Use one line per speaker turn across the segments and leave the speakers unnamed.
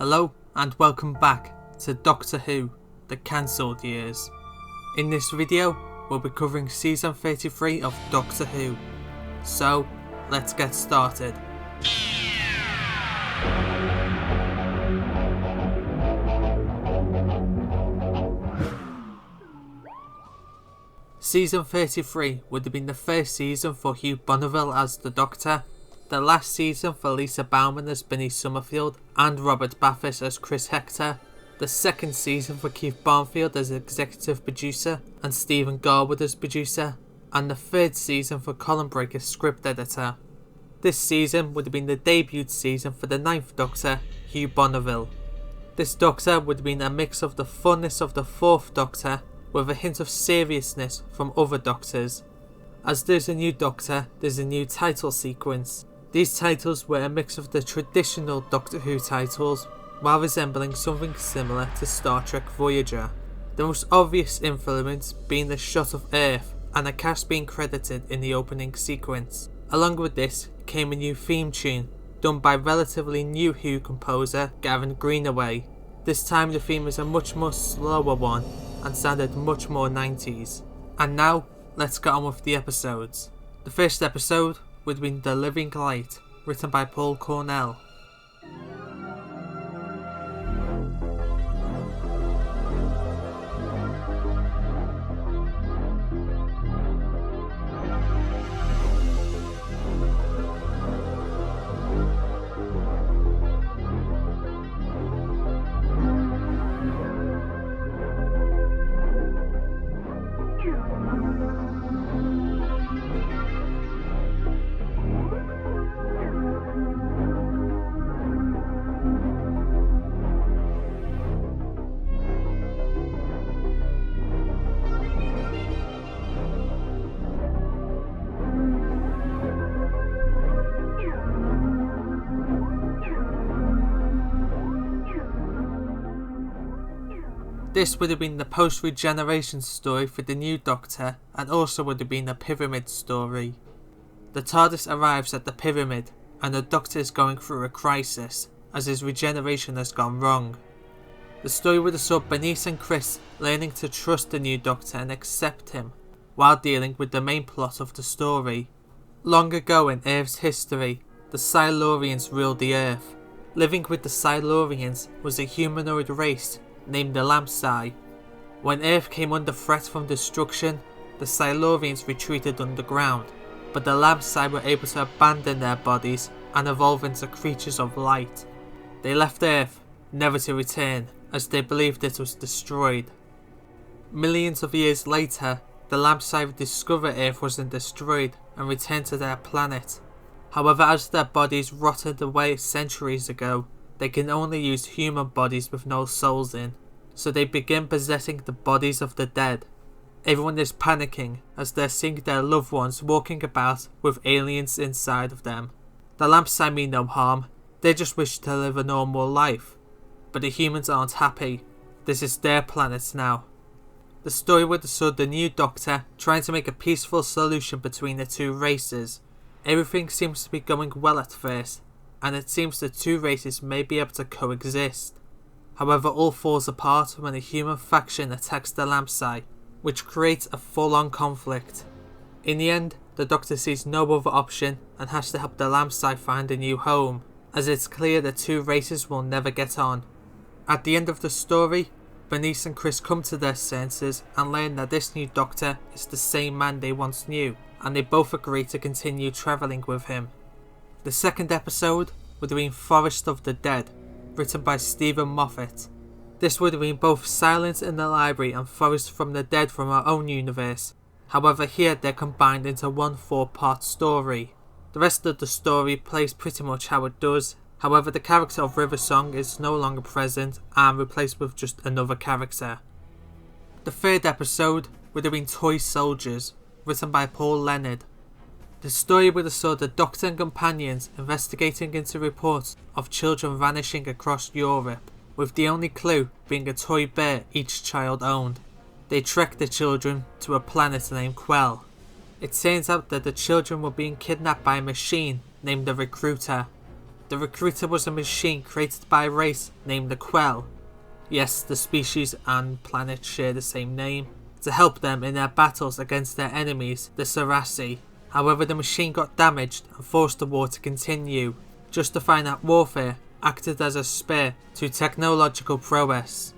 Hello and welcome back to Doctor Who, the cancelled years. In this video, we'll be covering season 33 of Doctor Who. So, let's get started. Season 33 would have been the first season for Hugh Bonneville as the Doctor, the last season for Lisa Bauman as Benny Summerfield and Robert Baffis as Chris Hector, the second season for Keith Barnfield as executive producer and Stephen Garwood as producer, and the third season for Colin Brake as script editor. This season would have been the debut season for the 9th Doctor, Hugh Bonneville. This Doctor would have been a mix of the funness of the 4th Doctor with a hint of seriousness from other Doctors. As there's a new Doctor, there's a new title sequence. These titles were a mix of the traditional Doctor Who titles while resembling something similar to Star Trek Voyager. The most obvious influence being the shot of Earth and a cast being credited in the opening sequence. Along with this came a new theme tune done by relatively new Who composer Gavin Greenaway. This time the theme is a much more slower one and sounded much more 90s. And now, let's get on with the episodes. The first episode would have been The Living Light, written by Paul Cornell. This would have been the post-regeneration story for the new Doctor and also would have been a pyramid story. The TARDIS arrives at the pyramid and the Doctor is going through a crisis as his regeneration has gone wrong. The story would have saw Bernice and Chris learning to trust the new Doctor and accept him while dealing with the main plot of the story. Long ago in Earth's history, the Silurians ruled the Earth. Living with the Silurians was a humanoid race named the Lamsai. When Earth came under threat from destruction, the Silurians retreated underground, but the Lamsai were able to abandon their bodies and evolve into creatures of light. They left Earth, never to return, as they believed it was destroyed. Millions of years later, the Lamsai would discover Earth wasn't destroyed and return to their planet. However, as their bodies rotted away centuries ago, they can only use human bodies with no souls in, so they begin possessing the bodies of the dead. Everyone is panicking as they're seeing their loved ones walking about with aliens inside of them. The Lamsai mean no harm, they just wish to live a normal life. But the humans aren't happy, this is their planet now. The story would have saw the new Doctor trying to make a peaceful solution between the two races. Everything seems to be going well at first, and it seems the two races may be able to coexist. However, all falls apart when a human faction attacks the Lamsai, which creates a full-on conflict. In the end, the Doctor sees no other option and has to help the Lamsai find a new home, as it's clear the two races will never get on. At the end of the story, Bernice and Chris come to their senses and learn that this new Doctor is the same man they once knew, and they both agree to continue travelling with him. The second episode would have been Forest of the Dead, written by Stephen Moffat. This would have been both Silence in the Library and Forest from the Dead from our own universe. However, here they're combined into one 4-part story. The rest of the story plays pretty much how it does. However, the character of River Song is no longer present and replaced with just another character. The third episode would have been Toy Soldiers, written by Paul Leonard. The story would have saw the Doctor and companions investigating into reports of children vanishing across Europe, with the only clue being a toy bear each child owned. They trekked the children to a planet named Quell. It turns out that the children were being kidnapped by a machine named the Recruiter. The recruiter was a machine created by a race named the Quell. Yes, the species and planet share the same name, to help them in their battles against their enemies, the Sarasi. However, the machine got damaged and forced the war to continue, justifying that warfare acted as a spur to technological prowess.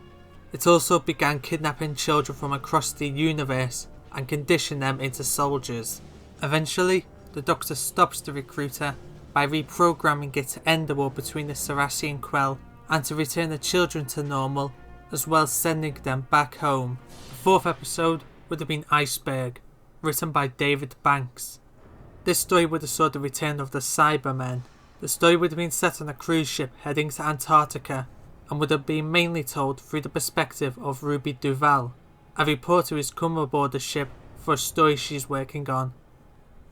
It also began kidnapping children from across the universe and conditioned them into soldiers. Eventually, the Doctor stops the recruiter by reprogramming it to end the war between the Sarasi and Quell and to return the children to normal, as well as sending them back home. The fourth episode would have been Iceberg, written by David Banks. This story would have saw the return of the Cybermen. The story would have been set on a cruise ship heading to Antarctica and would have been mainly told through the perspective of Ruby Duval, a reporter who has come aboard the ship for a story she's working on.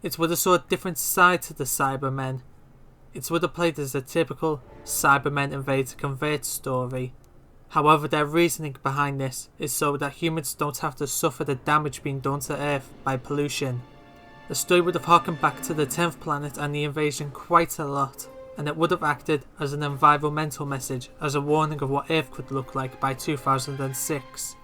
It would have saw a different side to the Cybermen. It would have played as a typical Cybermen invade to convert story. However, their reasoning behind this is so that humans don't have to suffer the damage being done to Earth by pollution. The story would have harkened back to the 10th planet and the invasion quite a lot, and it would have acted as an environmental message, as a warning of what Earth could look like by 2006.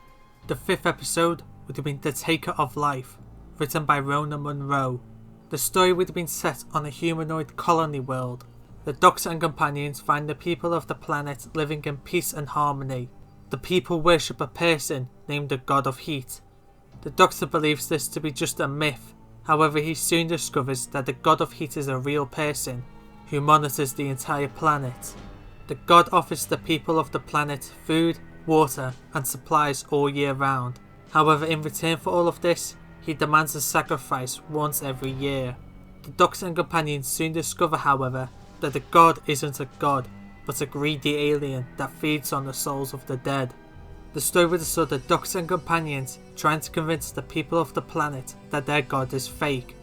The 5th episode would have been The Taker of Life, written by Rona Munro. The story would have been set on a humanoid colony world. The Doctor and companions find the people of the planet living in peace and harmony. The people worship a person named the God of Heat. The Doctor believes this to be just a myth. However, he soon discovers that the God of Heat is a real person who monitors the entire planet. The God offers the people of the planet food, water and supplies all year round. However, in return for all of this, he demands a sacrifice once every year. The Doctor and companions soon discover, however, that the God isn't a god, but a greedy alien that feeds on the souls of the dead. The story would have saw the Doctor and companions trying to convince the people of the planet that their god is fake.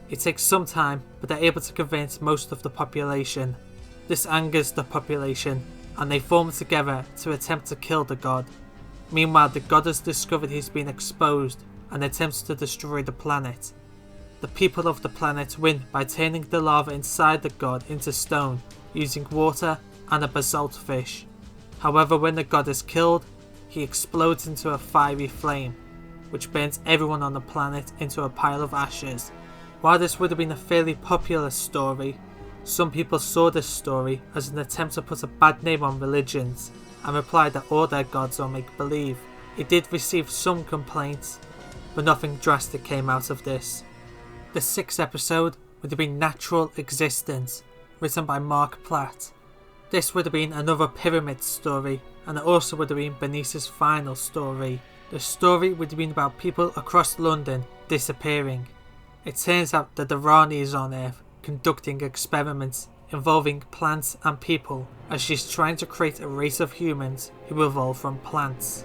It takes some time, but they're able to convince most of the population. This angers the population, and they form together to attempt to kill the god. Meanwhile, the god has discovered he's been exposed and attempts to destroy the planet. The people of the planet win by turning the lava inside the god into stone, using water and a basalt fish. However, when the god is killed, he explodes into a fiery flame, which burns everyone on the planet into a pile of ashes. While this would have been a fairly popular story, some people saw this story as an attempt to put a bad name on religions and replied that all their gods are make-believe. It did receive some complaints, but nothing drastic came out of this. The 6th episode would have been Natural Existence, written by Mark Platt. This would have been another pyramid story, and it also would have been Bernice's final story. The story would have been about people across London disappearing. It turns out that the Rani is on Earth conducting experiments involving plants and people, as she's trying to create a race of humans who evolve from plants.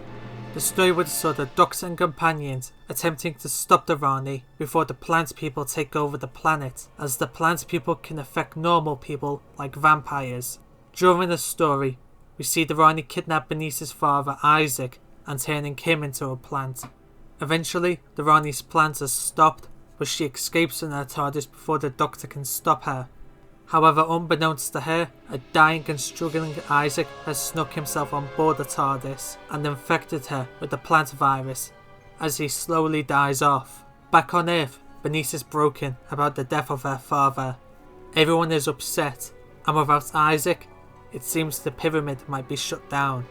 The story would have saw the Doctor and companions attempting to stop the Rani before the plant people take over the planet, as the plant people can affect normal people like vampires. During the story, we see the Rani kidnap Bernice's father Isaac and turning him into a plant. Eventually, the Rani's plans are stopped, but she escapes in her TARDIS before the Doctor can stop her. However, unbeknownst to her, a dying and struggling Isaac has snuck himself on board the TARDIS and infected her with the plant virus as he slowly dies off. Back on Earth, Bernice is broken about the death of her father. Everyone is upset, and without Isaac, it seems the pyramid might be shut down.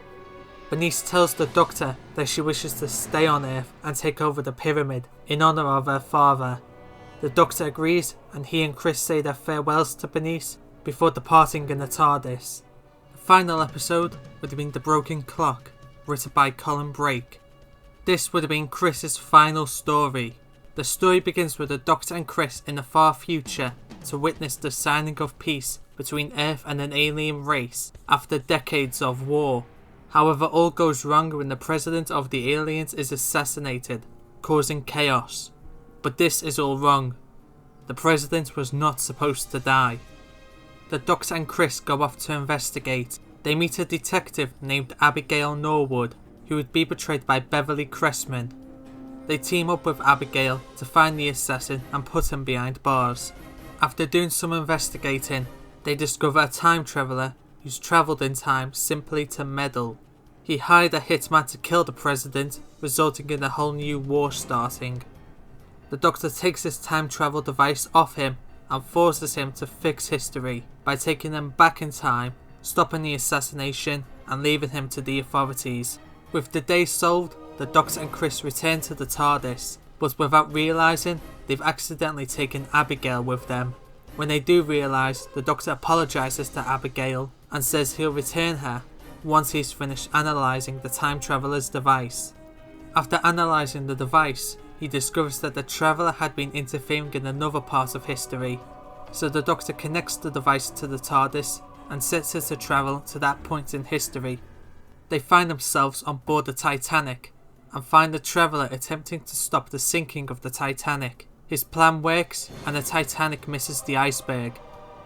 Bernice tells the Doctor that she wishes to stay on Earth and take over the pyramid in honour of her father. The Doctor agrees, and he and Chris say their farewells to Bernice before departing in the TARDIS. The final episode would have been The Broken Clock, written by Colin Brake. This would have been Chris's final story. The story begins with the Doctor and Chris in the far future to witness the signing of peace between Earth and an alien race after decades of war. However, all goes wrong when the president of the aliens is assassinated, causing chaos. But this is all wrong. The president was not supposed to die. The Doctor and Chris go off to investigate. They meet a detective named Abigail Norwood, who would be portrayed by Beverly Cressman. They team up with Abigail to find the assassin and put him behind bars. After doing some investigating, They discover a time traveller who's travelled in time simply to meddle. He hired a hitman to kill the president, resulting in a whole new war starting. The Doctor takes his time travel device off him and forces him to fix history by taking them back in time, stopping the assassination and leaving him to the authorities. With the day solved, the Doctor and Chris return to the TARDIS, but without realising, they've accidentally taken Abigail with them. When they do realise, the Doctor apologises to Abigail and says he'll return her once he's finished analysing the time traveller's device. After analysing the device, he discovers that the traveller had been interfering in another part of history, so the Doctor connects the device to the TARDIS and sets it to travel to that point in history. They find themselves on board the Titanic and find the traveller attempting to stop the sinking of the Titanic. His plan works and the Titanic misses the iceberg.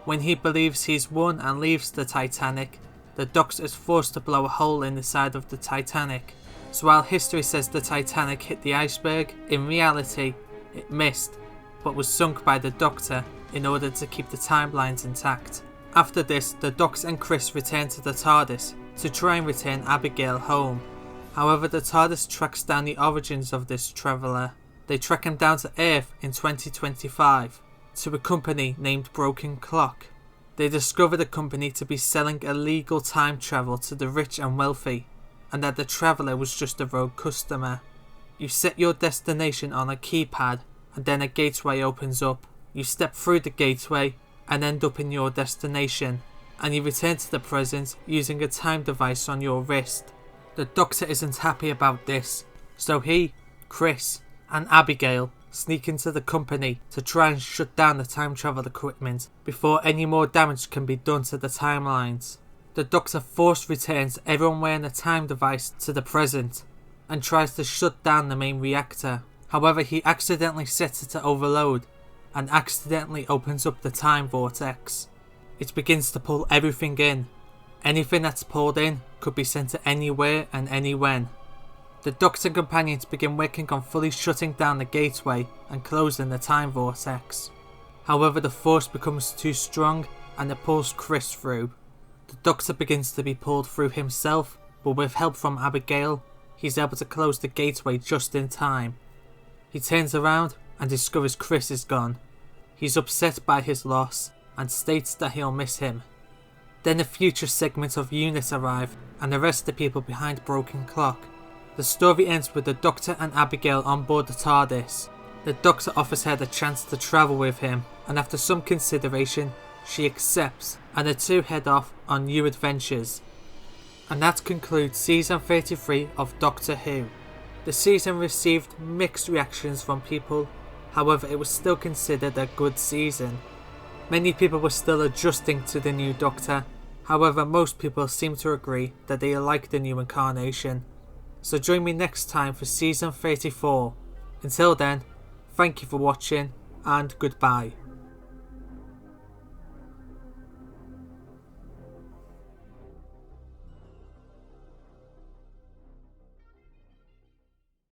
When he believes he's won and leaves the Titanic, the Doctor is forced to blow a hole in the side of the Titanic. So while history says the Titanic hit the iceberg, in reality it missed, but was sunk by the Doctor in order to keep the timelines intact. After this, the Doctor and Chris return to the TARDIS to try and return Abigail home. However, the TARDIS tracks down the origins of this traveller. They track him down to Earth in 2025 to a company named Broken Clock. They discover the company to be selling illegal time travel to the rich and wealthy, and that the traveller was just a rogue customer. You set your destination on a keypad and then a gateway opens up. You step through the gateway and end up in your destination, and you return to the present using a time device on your wrist. The Doctor isn't happy about this, so he, Chris and Abigail sneak into the company to try and shut down the time travel equipment before any more damage can be done to the timelines. The Doctor force returns everyone wearing a time device to the present and tries to shut down the main reactor. However, he accidentally sets it to overload and accidentally opens up the time vortex. It begins to pull everything in. Anything that's pulled in could be sent to anywhere and anywhen. The Doctor and companions begin working on fully shutting down the gateway and closing the time vortex. However, the force becomes too strong and it pulls Chris through. The Doctor begins to be pulled through himself, but with help from Abigail, he's able to close the gateway just in time. He turns around and discovers Chris is gone. He's upset by his loss and states that he'll miss him. Then a future segment of units arrive and arrest the people behind Broken Clock. The story ends with the Doctor and Abigail on board the TARDIS. The Doctor offers her the chance to travel with him, and after some consideration, she accepts, and the two head off on new adventures. And that concludes season 33 of Doctor Who. The season received mixed reactions from people, however it was still considered a good season. Many people were still adjusting to the new Doctor, however most people seem to agree that they like the new incarnation. So join me next time for season 34. Until then, thank you for watching and goodbye.